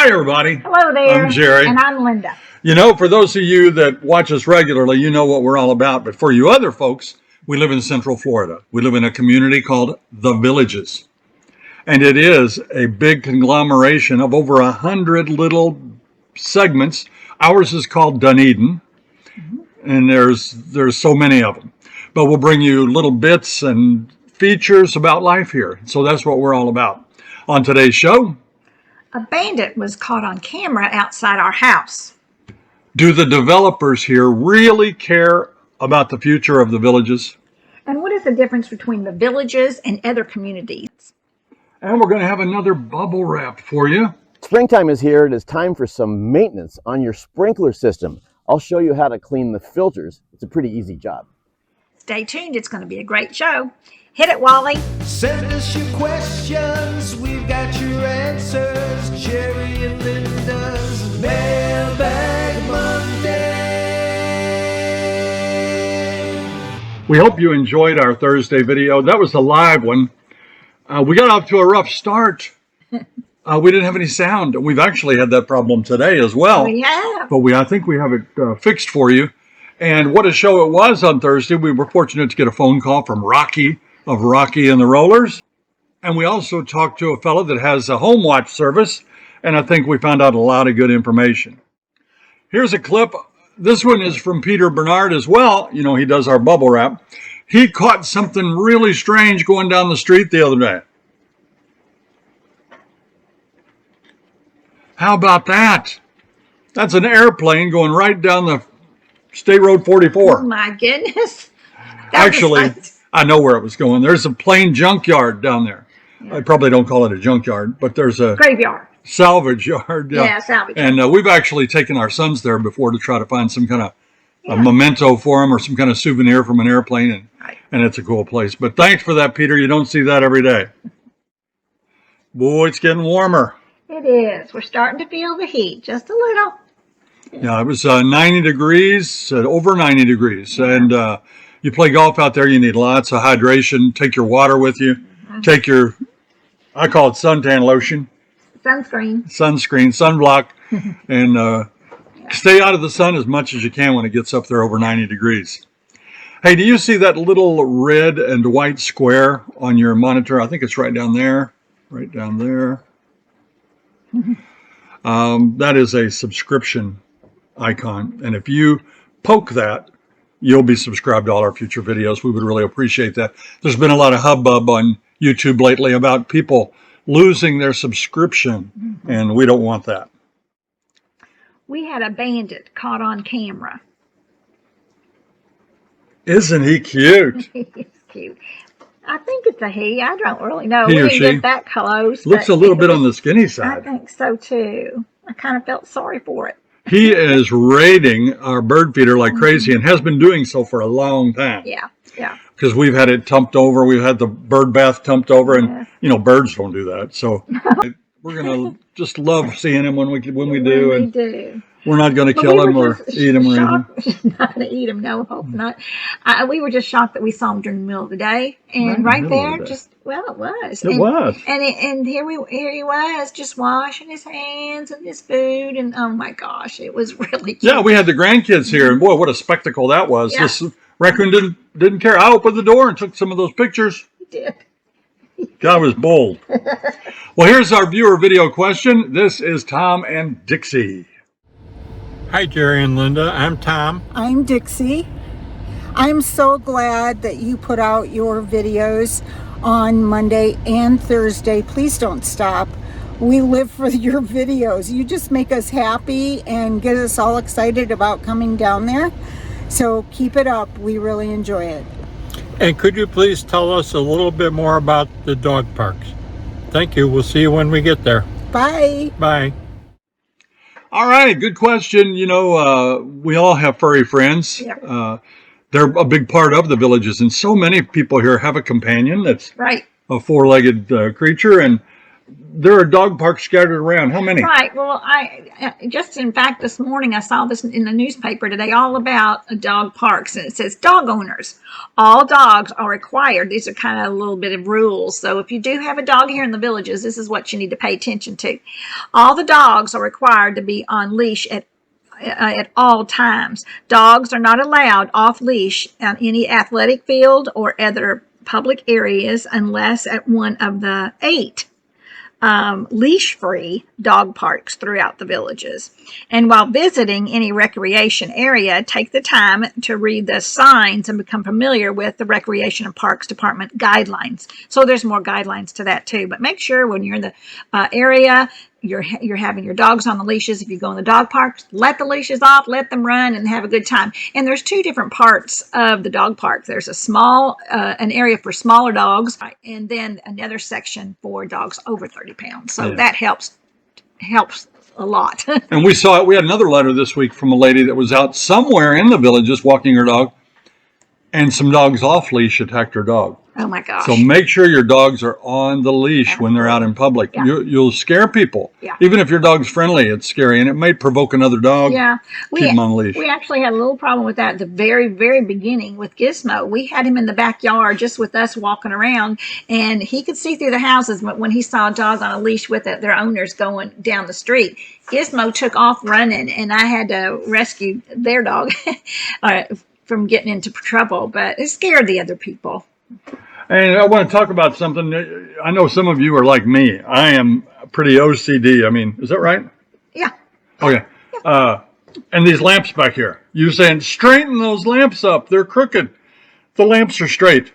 Hi, everybody. Hello there. I'm Jerry. And I'm Linda. You know, for those of you that watch us regularly, you know what we're all about. But for you other folks, we live in Central Florida. We live in a community called The Villages. And it is a big conglomeration of over 100 little segments. Ours is called Dunedin. And there's so many of them. But we'll bring you little bits and features about life here. So that's what we're all about. On today's show, a bandit was caught on camera outside our house. Do the developers here really care about the future of the villages? And what is the difference between the villages and other communities? And we're going to have another bubble wrap for you. Springtime is here. It is time for some maintenance on your sprinkler system. I'll show you how to clean the filters. It's a pretty easy job. Stay tuned. It's going to be a great show. Hit it, Wally. Send us your questions. We've got your answers. Jerry and Linda's Mailbag Monday. We hope you enjoyed our Thursday video. That was a live one. We got off to a rough start. We didn't have any sound. We've actually had that problem today as well. Yeah. But I think we have it fixed for you. And what a show it was on Thursday. We were fortunate to get a phone call from Rocky of Rocky and the Rollers. And we also talked to a fellow that has a home watch service. And I think we found out a lot of good information. Here's a clip. This one is from Peter Bernard as well. You know, he does our bubble wrap. He caught something really strange going down the street the other day. How about that? That's an airplane going right down the State Road 44. Oh, my goodness. Actually, I know where it was going. There's a plane junkyard down there. Yeah. I probably don't call it a junkyard, but there's a graveyard. Salvage yard. Yeah, salvage yard. And we've actually taken our sons there before to try to find some kind of a memento for them or some kind of souvenir from an airplane. And it's a cool place. But thanks for that, Peter. You don't see that every day. Boy, it's getting warmer. It is. We're starting to feel the heat just a little. Yeah, it was 90 degrees, over 90 degrees. And you play golf out there, you need lots of hydration. Take your water with you. Take your, I call it suntan lotion. Sunscreen, sunblock. And stay out of the sun as much as you can when it gets up there over 90 degrees. Hey, do you see that little red and white square on your monitor? I think it's right down there. Right down there. That is a subscription icon. And if you poke that, you'll be subscribed to all our future videos. We would really appreciate that. There's been a lot of hubbub on YouTube lately about people losing their subscription, and we don't want that. We had a bandit caught on camera. Isn't he cute? He's cute. I think it's a he. I don't really know. He we or didn't she? get that close. Looks a little bit on the skinny side. I think so too. I kind of felt sorry for it. He is raiding our bird feeder like crazy and has been doing so for a long time. Yeah, yeah. Because we've had it tumped over. We've had the bird bath tumped over, and you know, birds don't do that. So we're gonna just love seeing him when we do. We do. We're not going to kill him or eat him or anything. Not going to eat him, no, hope not. We were just shocked that we saw him during the middle of the day. And right there, just, well, it was. It was. And here he was, just washing his hands and his food. And oh my gosh, it was really cute. Yeah, we had the grandkids here. And boy, what a spectacle that was. Yeah. This raccoon didn't care. I opened the door and took some of those pictures. He did. God was bold. Well, here's our viewer video question. This is Tom and Dixie. Hi, Jerry and Linda. I'm Tom. I'm Dixie. I'm so glad that you put out your videos on Monday and Thursday. Please don't stop. We live for your videos. You just make us happy and get us all excited about coming down there. So keep it up. We really enjoy it. And could you please tell us a little bit more about the dog parks? Thank you. We'll see you when we get there. Bye. Bye. All right, good question. You know, we all have furry friends. Yeah. They're a big part of the villages, and so many people here have a companion that's right. a four-legged creature, and there are dog parks scattered around. How many? Right. Well, I just in fact this morning I saw this in the newspaper today all about dog parks, and it says dog owners. All dogs are required. These are kind of a little bit of rules. So if you do have a dog here in the Villages, this is what you need to pay attention to. All the dogs are required to be on leash at all times. Dogs are not allowed off leash on any athletic field or other public areas unless at one of the 8 leash-free dog parks throughout the Villages. And while visiting any recreation area, take the time to read the signs and become familiar with the Recreation and Parks Department guidelines. So there's more guidelines to that too. But make sure when you're in the area, you're having your dogs on the leashes. If you go in the dog parks, let the leashes off, let them run and have a good time. And there's 2 different parts of the dog park. There's a small, an area for smaller dogs, and then another section for dogs over 30 pounds. So that helps a lot. And we saw it. We had another letter this week from a lady that was out somewhere in the Villages walking her dog, and some dogs off leash attacked her dog. Oh my gosh. So make sure your dogs are on the leash when they're out in public. Yeah. You'll scare people. Yeah. Even if your dog's friendly, it's scary, and it may provoke another dog. Yeah, Keep him on leash. we actually had a little problem with that at the very, very beginning with Gizmo. We had him in the backyard just with us walking around, and he could see through the houses. But when he saw a dog on a leash with their owners going down the street, Gizmo took off running, and I had to rescue their dog from getting into trouble. But it scared the other people. And I want to talk about something. I know some of you are like me. I am pretty OCD. I mean, is that right? Yeah. Okay. And these lamps back here. You're saying, straighten those lamps up. They're crooked. The lamps are straight.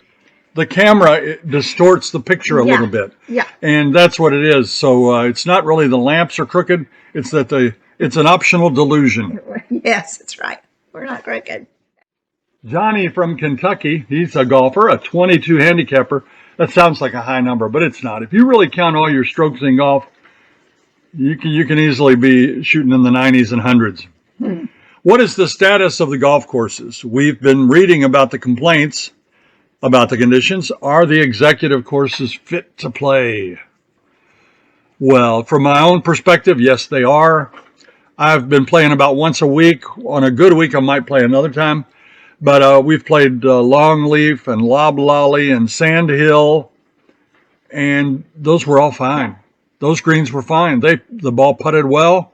The camera it distorts the picture a little bit. Yeah. And that's what it is. So it's not really the lamps are crooked. It's that it's an optional delusion. Yes, that's right. We're not crooked. Johnny from Kentucky, he's a golfer, a 22 handicapper. That sounds like a high number, but it's not. If you really count all your strokes in golf, you can easily be shooting in the 90s and 100s. What is the status of the golf courses? We've been reading about the complaints about the conditions. Are the executive courses fit to play? Well, from my own perspective, yes, they are. I've been playing about once a week. On a good week, I might play another time. But we've played Longleaf and Loblolly and Sand Hill, and those were all fine. Those greens were fine. The ball putted well,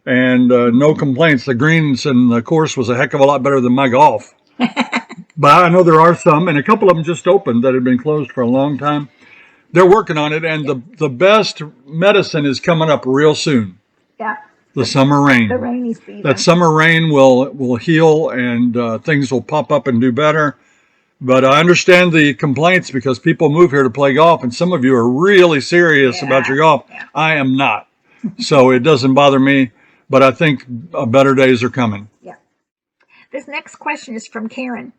and no complaints. The greens and the course was a heck of a lot better than my golf. But I know there are some, and a couple of them just opened that had been closed for a long time. They're working on it, and the best medicine is coming up real soon. Yeah. The summer rain. The rainy season. That summer rain will heal, and things will pop up and do better. But I understand the complaints because people move here to play golf, and some of you are really serious about your golf. Yeah. I am not. So it doesn't bother me, but I think better days are coming. Yeah. This next question is from Karen.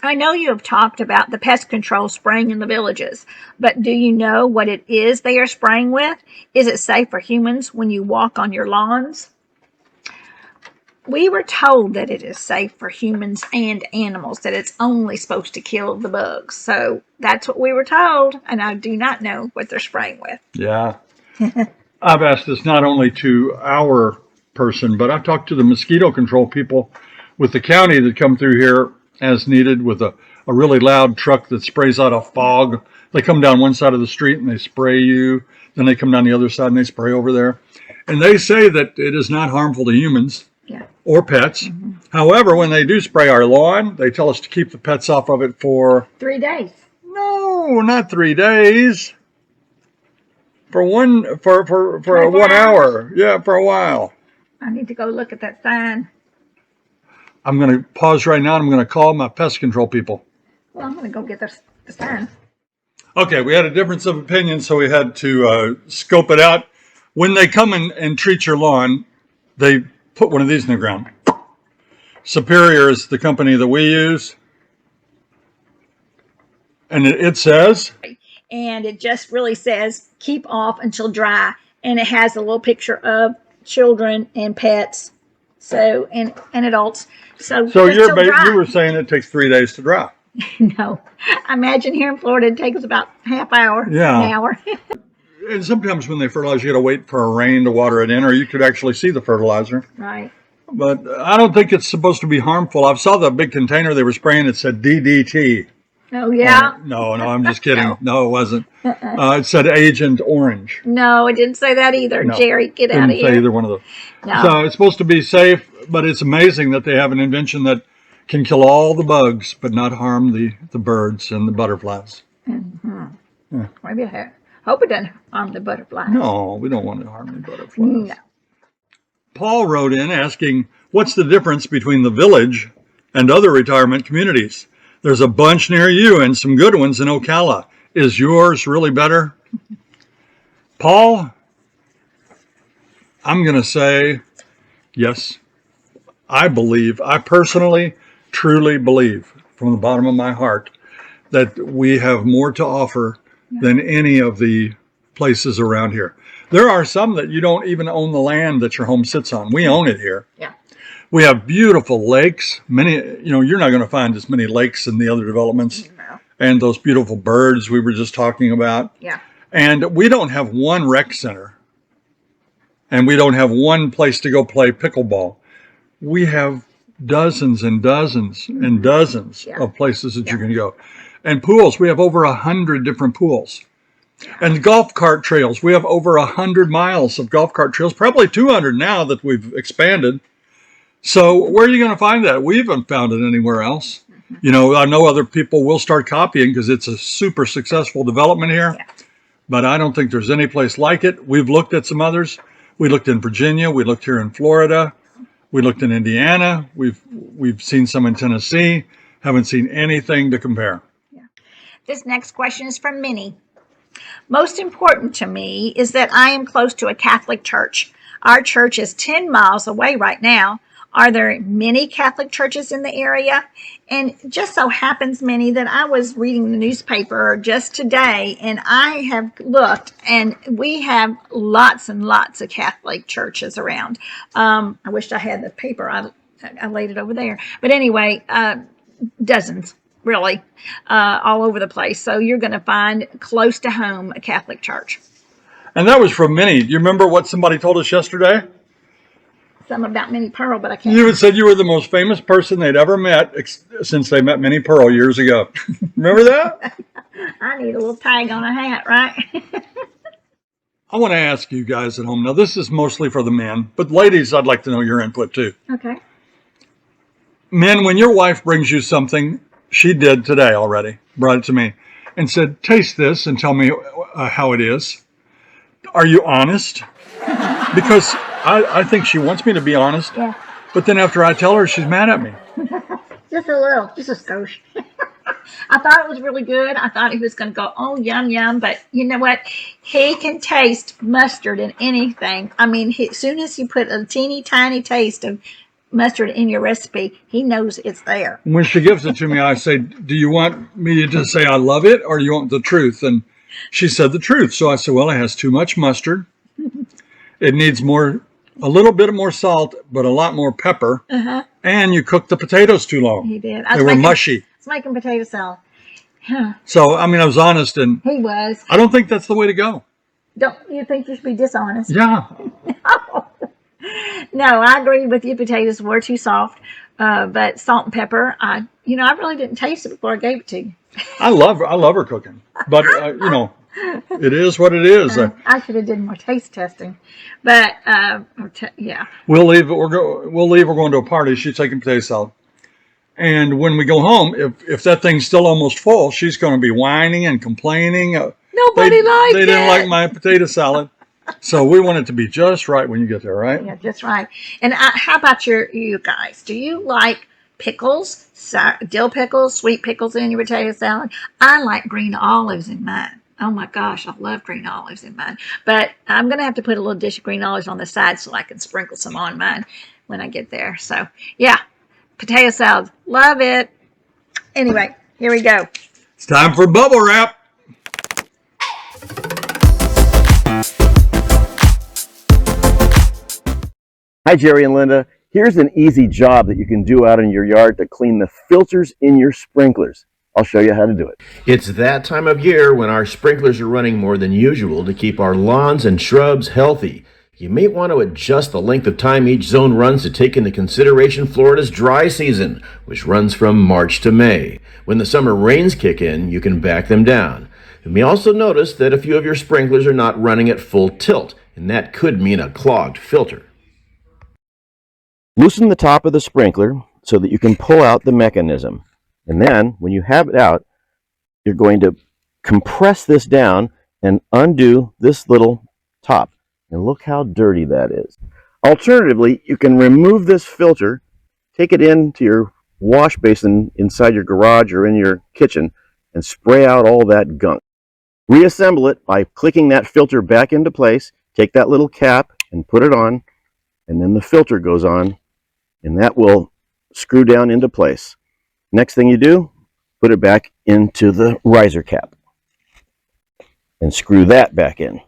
I know you have talked about the pest control spraying in the Villages, but do you know what it is they are spraying with? Is it safe for humans when you walk on your lawns? We were told that it is safe for humans and animals, that it's only supposed to kill the bugs. So that's what we were told, and I do not know what they're spraying with. Yeah. I've asked this not only to our person, but I've talked to the mosquito control people with the county that come through here as needed with a really loud truck that sprays out a fog. They come down one side of the street and they spray you. Then they come down the other side and they spray over there. And they say that it is not harmful to humans or pets. Mm-hmm. However, when they do spray our lawn, they tell us to keep the pets off of it for 3 days. No, not 3 days. For 1 hour. Yeah, for a while. I need to go look at that sign. I'm going to pause right now. And I'm going to call my pest control people. Well, I'm going to go get the sign. Okay, we had a difference of opinion, so we had to scope it out. When they come and treat your lawn, they put one of these in the ground. Superior is the company that we use. And it says... And it just really says, keep off until dry. And it has a little picture of children and pets. So, and adults. So you were saying it takes 3 days to dry. No. I imagine here in Florida it takes about an hour. and sometimes when they fertilize, you got to wait for a rain to water it in, or you could actually see the fertilizer. Right. But I don't think it's supposed to be harmful. I saw the big container they were spraying. It said DDT. Oh, yeah. No, I'm just kidding. No. No, it wasn't. It said Agent Orange. No, it didn't say that either. No, Jerry, get out of didn't say here. either one of those. No. So it's supposed to be safe, but it's amazing that they have an invention that can kill all the bugs, but not harm the birds and the butterflies. Maybe I hope it doesn't harm the butterfly. No, we don't want to harm the butterflies. No. Paul wrote in asking, what's the difference between the village and other retirement communities? There's a bunch near you and some good ones in Ocala. Is yours really better? Paul, I'm going to say yes. I personally, truly believe from the bottom of my heart that we have more to offer than any of the places around here. There are some that you don't even own the land that your home sits on. We own it here. Yeah. We have beautiful lakes. Many, you're not going to find as many lakes in the other developments. No. And those beautiful birds we were just talking about. Yeah. And we don't have one rec center. And we don't have one place to go play pickleball. We have dozens and dozens and dozens of places that you can go. And pools, we have over 100 different pools. And golf cart trails, we have over 100 miles of golf cart trails, probably 200 now that we've expanded. So where are you going to find that? We haven't found it anywhere else. I know other people will start copying because it's a super successful development here. Yeah. But I don't think there's any place like it. We've looked at some others. We looked in Virginia. We looked here in Florida. We looked in Indiana. We've seen some in Tennessee. Haven't seen anything to compare. Yeah. This next question is from Minnie. Most important to me is that I am close to a Catholic church. Our church is 10 miles away right now. Are there many Catholic churches in the area? And just so happens, Minnie, that I was reading the newspaper just today, and I have looked, and we have lots and lots of Catholic churches around. I wished I had the paper. I laid it over there. But anyway, dozens, really, all over the place. So you're going to find close to home a Catholic church. And that was from Minnie. Do you remember what somebody told us yesterday? Something about Minnie Pearl, but I can't. You had said you were the most famous person they'd ever met since they met Minnie Pearl years ago. Remember that? I need a little tag on a hat, right? I want to ask you guys at home. Now, this is mostly for the men, but ladies, I'd like to know your input too. Okay. Men, when your wife brings you something, she did today already, brought it to me, and said, taste this and tell me how it is. Are you honest? Because I think she wants me to be honest. Yeah. But then after I tell her, she's mad at me. Just a little, just a skosh. I thought it was really good. I thought he was going to go, oh, yum, yum. But you know what? He can taste mustard in anything. I mean, as soon as you put a teeny tiny taste of mustard in your recipe, he knows it's there. When she gives it to me, I say, do you want me to just say I love it, or do you want the truth? And she said the truth. So I said, well, it has too much mustard. It needs a little bit more salt, but a lot more pepper. Uh-huh. And you cooked the potatoes too long. He did. They were mushy. It's making potato salad. Huh. So, I mean, I was honest, and He was. I don't think that's the way to go. Don't you think you should be dishonest? Yeah. No, I agree with you. Potatoes were too soft. But salt and pepper, I really didn't taste it before I gave it to you. I love her cooking, but it is what it is. I should have done more taste testing, but yeah. We'll leave. We're going to a party. She's taking potato salad, and when we go home, if that thing's still almost full, she's going to be whining and complaining. Nobody liked it. They didn't like my potato salad, so we want it to be just right when you get there, right? Yeah, just right. And how about you guys? Do you like pickles, dill pickles, sweet pickles in your potato salad? I like green olives in mine. Oh my gosh, I love green olives in mine. But I'm going to have to put a little dish of green olives on the side so I can sprinkle some on mine when I get there. So, yeah, potato salad. Love it. Anyway, here we go. It's time for bubble wrap. Hi, Jerry and Linda. Here's an easy job that you can do out in your yard to clean the filters in your sprinklers. I'll show you how to do it. It's that time of year when our sprinklers are running more than usual to keep our lawns and shrubs healthy. You may want to adjust the length of time each zone runs to take into consideration Florida's dry season, which runs from March to May. When the summer rains kick in, you can back them down. You may also notice that a few of your sprinklers are not running at full tilt, and that could mean a clogged filter. Loosen the top of the sprinkler so that you can pull out the mechanism. And then, when you have it out, you're going to compress this down and undo this little top. And look how dirty that is. Alternatively, you can remove this filter, take it into your wash basin inside your garage or in your kitchen, and spray out all that gunk. Reassemble it by clicking that filter back into place, take that little cap and put it on, and then the filter goes on, and that will screw down into place. Next thing you do, put it back into the riser cap and screw that back in.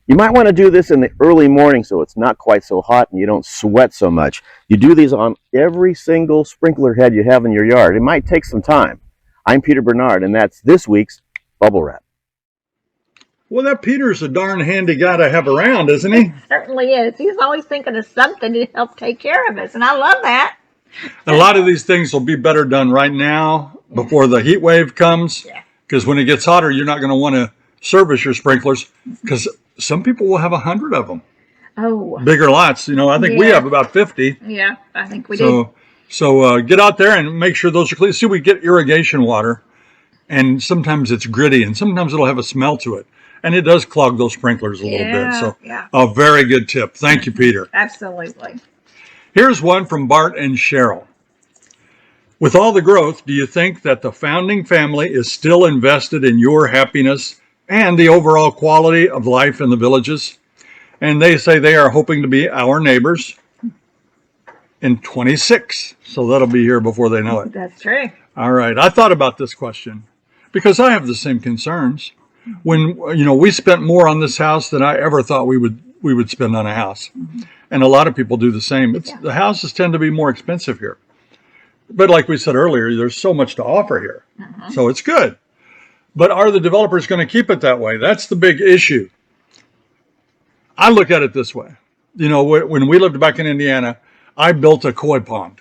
You might want to do this in the early morning so it's not quite so hot and you don't sweat so much. You do these on every single sprinkler head you have in your yard. It might take some time. I'm Peter Bernard, and that's this week's Bubble Wrap. Well, that Peter's a darn handy guy to have around, isn't he? Certainly is. He's always thinking of something to help take care of us, and I love that. A lot of these things will be better done right now before the heat wave comes, because when it gets hotter, you're not going to want to service your sprinklers, because some people will have 100 of them. Oh. Bigger lots. You know, I think we have about 50. Yeah, I think we do. So get out there and make sure those are clean. See, we get irrigation water, and sometimes it's gritty, and sometimes it'll have a smell to it. And it does clog those sprinklers a little bit. So a very good tip. Thank you, Peter. Absolutely. Here's one from Bart and Cheryl. With all the growth, do you think that the founding family is still invested in your happiness and the overall quality of life in the villages? And they say they are hoping to be our neighbors in 26. So that'll be here before they know it. That's true. All right. I thought about this question because I have the same concerns. When, we spent more on this house than I ever thought we would spend on a house. And a lot of people do the same. The houses tend to be more expensive here. But like we said earlier, there's so much to offer here. So it's good. But are the developers going to keep it that way? That's the big issue. I look at it this way. When we lived back in Indiana, I built a koi pond.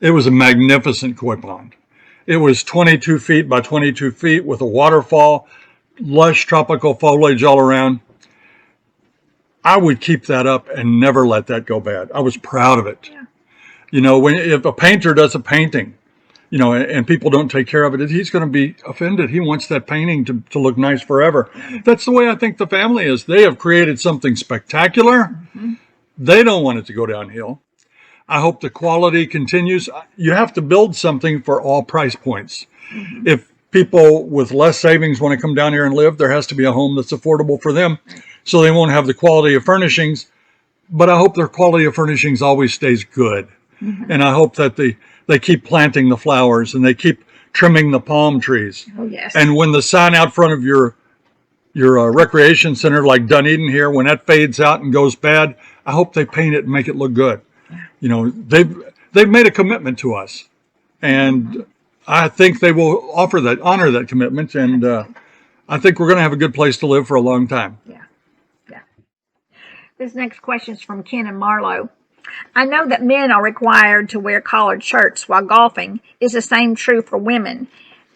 It was a magnificent koi pond. It was 22 feet by 22 feet with a waterfall, lush tropical foliage all around. I would keep that up and never let that go bad. I was proud of it. If a painter does a painting, and people don't take care of it, he's going to be offended. He wants that painting to look nice forever. That's the way I think the family is. They have created something spectacular. They don't want it to go downhill. I hope the quality continues. You have to build something for all price points. If people with less savings want to come down here and live, there has to be a home that's affordable for them, so they won't have the quality of furnishings. But I hope their quality of furnishings always stays good. And I hope that they keep planting the flowers and they keep trimming the palm trees. Oh, yes. And when the sign out front of your recreation center, like Dunedin here, when that fades out and goes bad, I hope they paint it and make it look good. They've made a commitment to us, and I think they will honor that commitment, and I think we're going to have a good place to live for a long time. Yeah. This next question is from Ken and Marlowe. I know that men are required to wear collared shirts while golfing. Is the same true for women?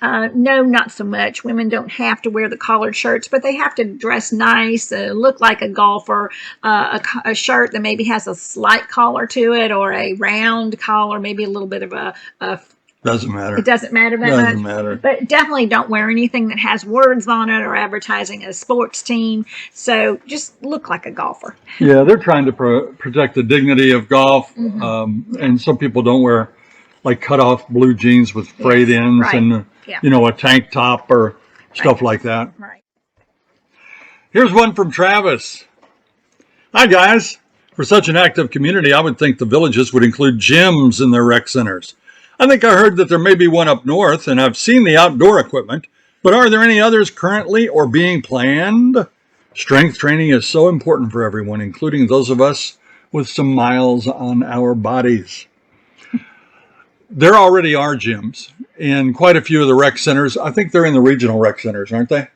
No, not so much. Women don't have to wear the collared shirts, but they have to dress nice, look like a golfer, a shirt that maybe has a slight collar to it or a round collar, maybe a little bit of a Doesn't matter. It doesn't matter that much. Doesn't matter. But definitely don't wear anything that has words on it or advertising a sports team. So just look like a golfer. Yeah, they're trying to protect the dignity of golf. And some people don't wear like cut off blue jeans with frayed ends and, a tank top or stuff like that. Right. Here's one from Travis. Hi, guys. For such an active community, I would think the villages would include gyms in their rec centers. I think I heard that there may be one up north, and I've seen the outdoor equipment, but are there any others currently or being planned? Strength training is so important for everyone, including those of us with some miles on our bodies. There already are gyms in quite a few of the rec centers. I think they're in the regional rec centers, aren't they?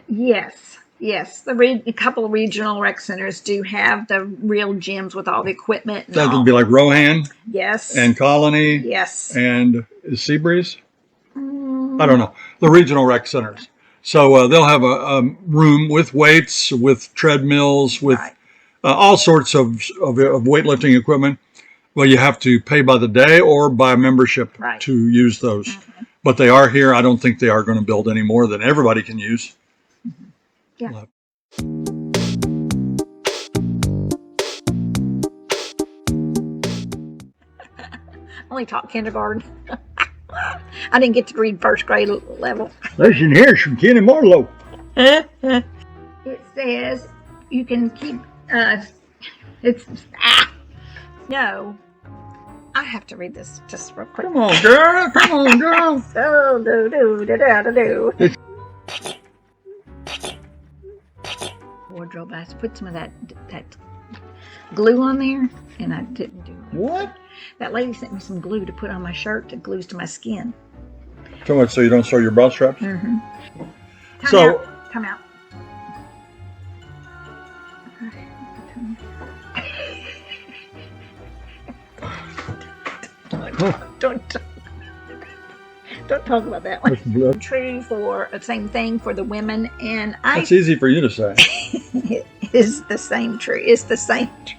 Yes, yes. A couple of regional rec centers do have the real gyms with all the equipment and That all. would be like Rohan Yes. and Colony Yes. and is Seabreeze? I don't know. The regional rec centers. So they'll have a room with weights, with treadmills, with Right. all sorts of weightlifting equipment. Well, you have to pay by the day or by membership Right. to use those. But they are here. I don't think they are going to build any more than everybody can use. Yeah. Only taught kindergarten. I didn't get to read first grade level. Listen here, from Kenny Marlowe. It says you can keep. No. I have to read this just real quick. Come on, girl. Come on, girl. Oh, do. Wardrobe. I put some of that glue on there, and I didn't do it. What? That lady sent me some glue to put on my shirt that glues to my skin. So much so you don't sew your bra straps? Mm-hmm. Time out. Don't talk about that one. Blood. True for the same thing for the women, and That's easy for you to say. it is the same true. It's the same true.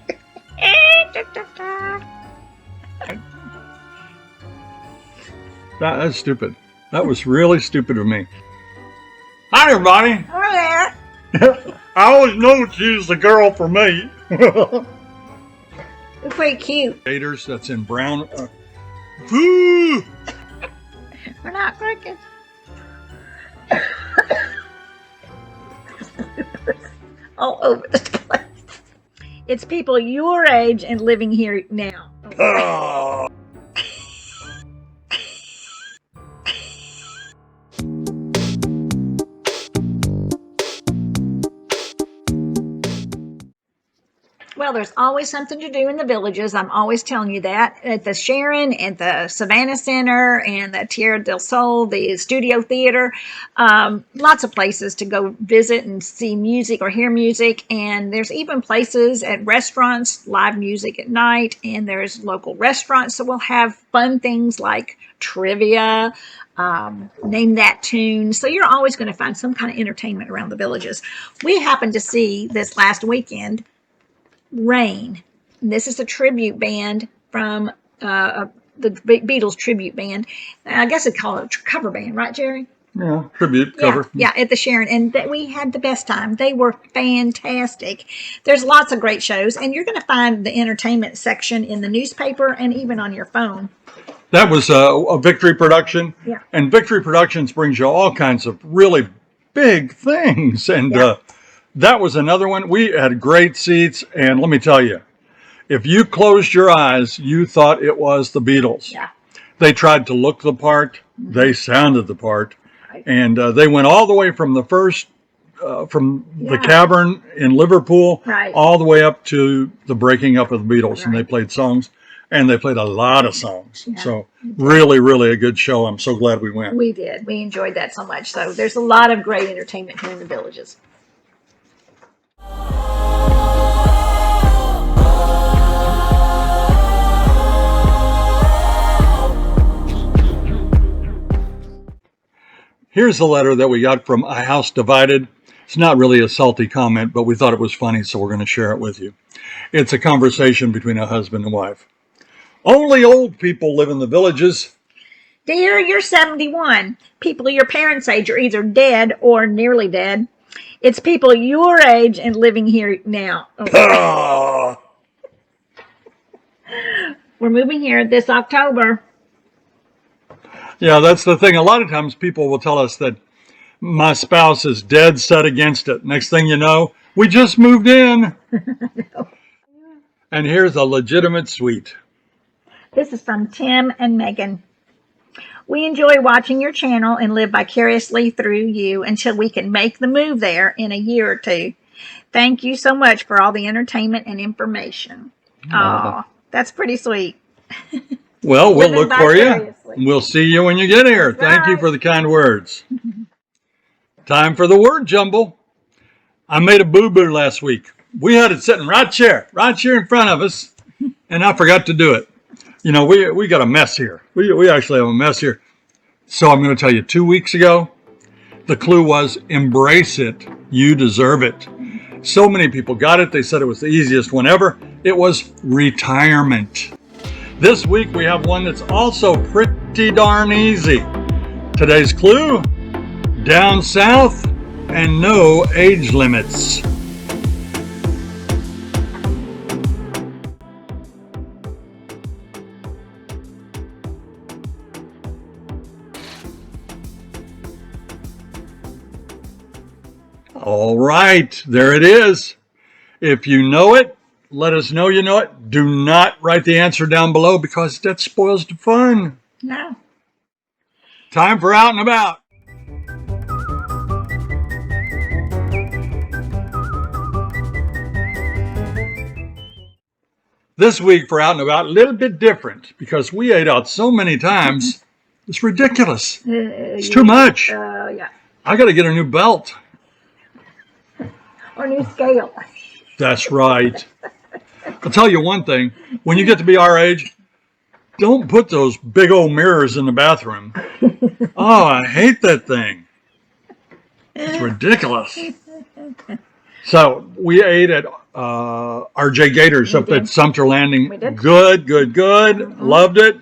That's stupid. That was really stupid of me. Hi, everybody. Oh there. I always knew she was the girl for me. It's pretty cute. Gators, that's in brown. Woo! We're not crickets. All over the place. It's people your age and living here now. Oh. Well, there's always something to do in the villages. I'm always telling you that. At the Sharon, at the Savannah Center, and the Tierra del Sol, the Studio Theater. Lots of places to go visit and see music or hear music. And there's even places at restaurants, live music at night. And there's local restaurants. So we'll have fun things like trivia, name that tune. So you're always going to find some kind of entertainment around the villages. We happened to see this last weekend Rain. This is a tribute band from the Beatles tribute band. I guess they call it a cover band, right, Jerry? Yeah, tribute cover. Yeah, at the Sharon. And we had the best time. They were fantastic. There's lots of great shows, and you're going to find the entertainment section in the newspaper and even on your phone. That was a Victory production. Yeah. And Victory Productions brings you all kinds of really big things. And that was another one. We had great seats. And let me tell you, if you closed your eyes, you thought it was the Beatles. Yeah. They tried to look the part. They sounded the part. Right. And they went all the way from the first, from the cavern in Liverpool, all the way up to the breaking up of the Beatles. Right. And they played songs. And they played a lot of songs. Yeah. So really, really a good show. I'm so glad we went. We did. We enjoyed that so much. So there's a lot of great entertainment here in the villages. Here's a letter that we got from A House Divided. It's not really a salty comment, but we thought it was funny, so we're going to share it with you. It's a conversation between a husband and wife. Only old people live in the villages. Dear, you're 71. People your parents' age are either dead or nearly dead. It's people your age and living here now. Okay. We're moving here this October. Yeah, that's the thing. A lot of times people will tell us that my spouse is dead set against it. Next thing you know, we just moved in. No. And here's a legitimate suite. This is from Tim and Megan. We enjoy watching your channel and live vicariously through you until we can make the move there in a year or two. Thank you so much for all the entertainment and information. Oh, that's pretty sweet. Well, we'll Living look for you. vicariously. We'll see you when you get here. That's Thank you right. for the kind words. Time for the word jumble. I made a boo-boo last week. We had it sitting right here in front of us, and I forgot to do it. You know, we got a mess here. We actually have a mess here. So I'm going to tell you, 2 weeks ago, the clue was embrace it. You deserve it. So many people got it. They said it was the easiest one ever. It was retirement. This week we have one that's also pretty darn easy. Today's clue, down south and no age limits. All right, there it is. If you know it, let us know you know it. Do not write the answer down below because that spoils the fun. No. Time for Out and About. This week for Out and About, a little bit different because we ate out so many times. It's ridiculous. It's too much. Yeah. I got to get a new belt. Or new scale. That's right. I'll tell you one thing. When you get to be our age, don't put those big old mirrors in the bathroom. Oh, I hate that thing. It's ridiculous. So we ate at R.J. Gators up at Sumter Landing. We did. Good. Loved it.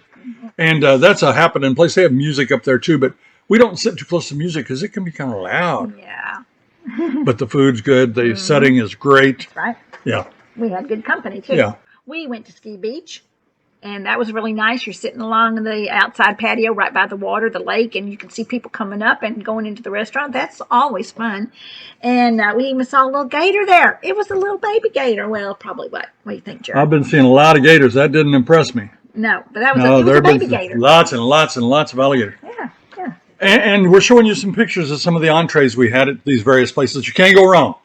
And that's a happening place. They have music up there too, but we don't sit too close to music because it can be kind of loud. Yeah. But the food's good. The setting is great. Right. Yeah. We had good company too. Yeah. We went to Ski Beach, and that was really nice. You're sitting along the outside patio right by the water, the lake, and you can see people coming up and going into the restaurant. That's always fun. And we even saw a little gator there. It was a little baby gator. Well, probably what? What do you think, Jerry? I've been seeing a lot of gators. That didn't impress me. No, but that was No, it was a baby gator. Lots and lots and lots of alligators. Yeah, yeah. And we're showing you some pictures of some of the entrees we had at these various places. You can't go wrong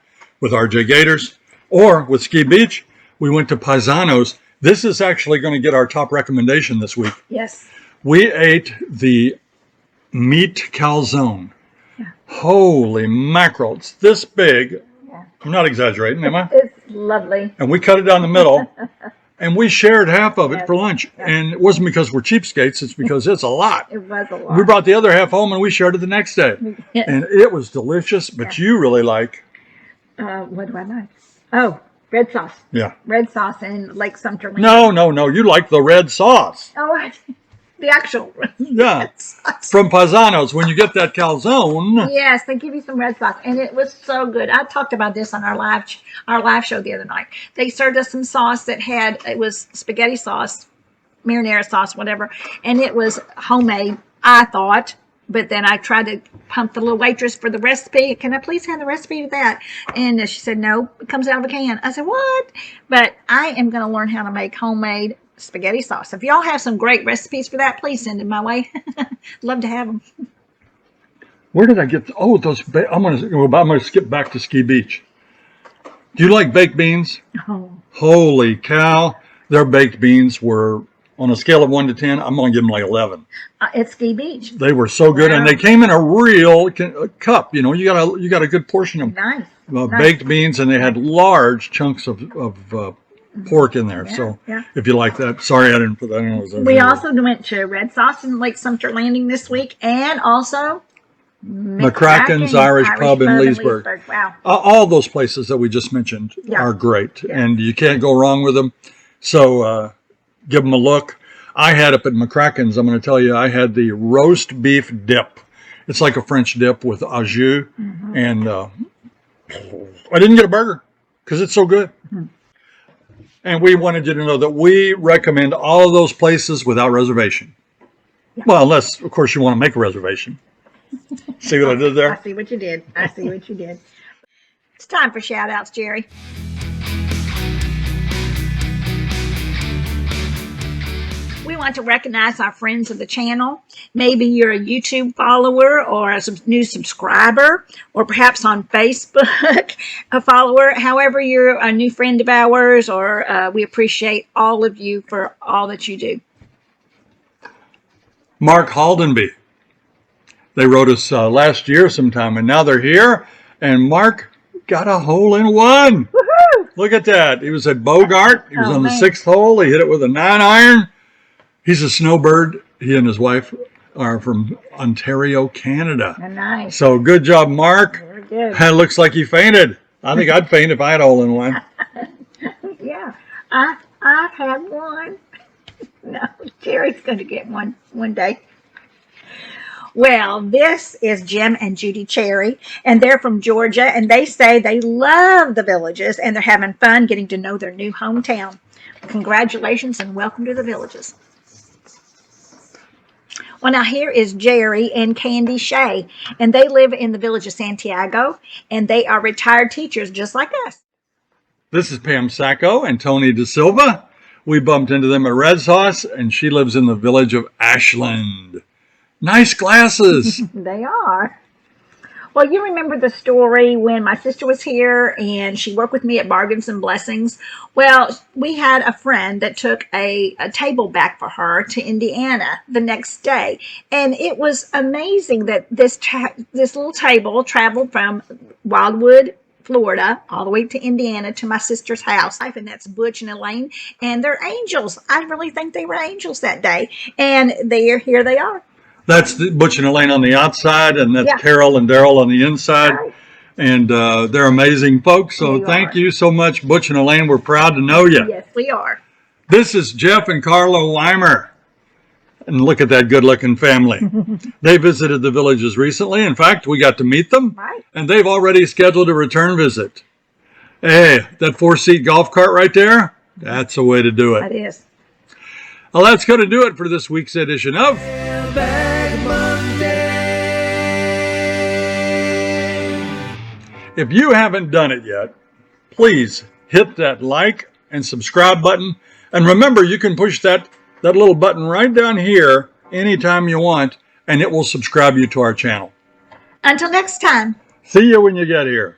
with RJ Gators or with Ski Beach. We went to Paisanos. This is actually going to get our top recommendation this week. Yes. We ate the meat calzone. Yeah. Holy mackerel. It's this big. Yeah. I'm not exaggerating, am I? It's lovely. And we cut it down the middle. And we shared half of it for lunch. Yes. And it wasn't because we're cheapskates. It's because it's a lot. It was a lot. We brought the other half home and we shared it the next day. Yeah. And it was delicious, but you really like. What do I like? Oh, red sauce. Yeah. Red sauce in Lake Sumter. No. You like the red sauce. Oh, the actual Yeah. red sauce. From Paisanos, when you get that calzone. Yes, they give you some red sauce, and it was so good. I talked about this on our live show the other night. They served us some sauce that it was spaghetti sauce, marinara sauce, whatever, and it was homemade, I thought. But then I tried to pump the little waitress for the recipe. Can I please have the recipe to that? And she said, no, it comes out of a can. I said, what? But I am going to learn how to make homemade spaghetti sauce. If y'all have some great recipes for that, please send them my way. Love to have them. Where did I get those? I'm going to skip back to Ski Beach. Do you like baked beans? Oh. Holy cow. Their baked beans were, on a scale of 1 to 10, I'm going to give them like 11. At Ski Beach. They were so good, and they came in a real cup. You know, you got a good portion of Nice. baked beans, and they had large chunks of pork in there. Yeah, so yeah. if you like that, sorry I didn't put that in. We also went to Red Sauce in Lake Sumter Landing this week, and also McCracken's Irish Pub in Leesburg. Wow. All those places that we just mentioned are great, and you can't go wrong with them. So give them a look. I had up at McCracken's, I'm going to tell you, I had the roast beef dip. It's like a French dip with au jus, and I didn't get a burger because it's so good. And we wanted you to know that we recommend all of those places without reservation. Yeah. Well, unless, of course, you want to make a reservation. See what I did there? I see what you did. It's time for shout outs, Jerry. We want to recognize our friends of the channel. Maybe you're a YouTube follower or a new subscriber, or perhaps on Facebook, a follower. However, you're a new friend of ours, or we appreciate all of you for all that you do. Mark Haldenby. They wrote us last year sometime, and now they're here. And Mark got a hole-in-one. Woohoo! Look at that. He was at Bogart. He was Oh, on the man. 6th hole. He hit it with a 9-iron. He's a snowbird. He and his wife are from Ontario, Canada. Nice. So good job, Mark. Very good. It looks like he fainted. I think I'd faint if I had a hole-in-one. Yeah, I've had one. No, Jerry's going to get one day. Well, this is Jim and Judy Cherry, and they're from Georgia, and they say they love the Villages, and they're having fun getting to know their new hometown. Congratulations and welcome to the Villages. Well, now here is Jerry and Candy Shea, and they live in the village of Santiago, and they are retired teachers just like us. This is Pam Sacco and Tony De Silva. We bumped into them at Red's House, and she lives in the village of Ashland. Nice glasses. They are. Well, you remember the story when my sister was here and she worked with me at Bargains and Blessings. Well, we had a friend that took a table back for her to Indiana the next day. And it was amazing that this little table traveled from Wildwood, Florida, all the way to Indiana to my sister's house. And that's Butch and Elaine. And they're angels. I really think they were angels that day. And here they are. That's Butch and Elaine on the outside, and that's Yeah. Carol and Daryl on the inside. Right. And they're amazing folks. So They thank are. you so much, Butch and Elaine. We're proud to know you. Yes, we are. This is Jeff and Carla Weimer. And look at that good-looking family. They visited the Villages recently. In fact, we got to meet them. Right. And they've already scheduled a return visit. Hey, that 4-seat golf cart right there, that's the way to do That it. is. Well, that's going to do it for this week's edition of Mailbag Monday. If you haven't done it yet, please hit that like and subscribe button. And remember, you can push that little button right down here anytime you want, and it will subscribe you to our channel. Until next time. See you when you get here.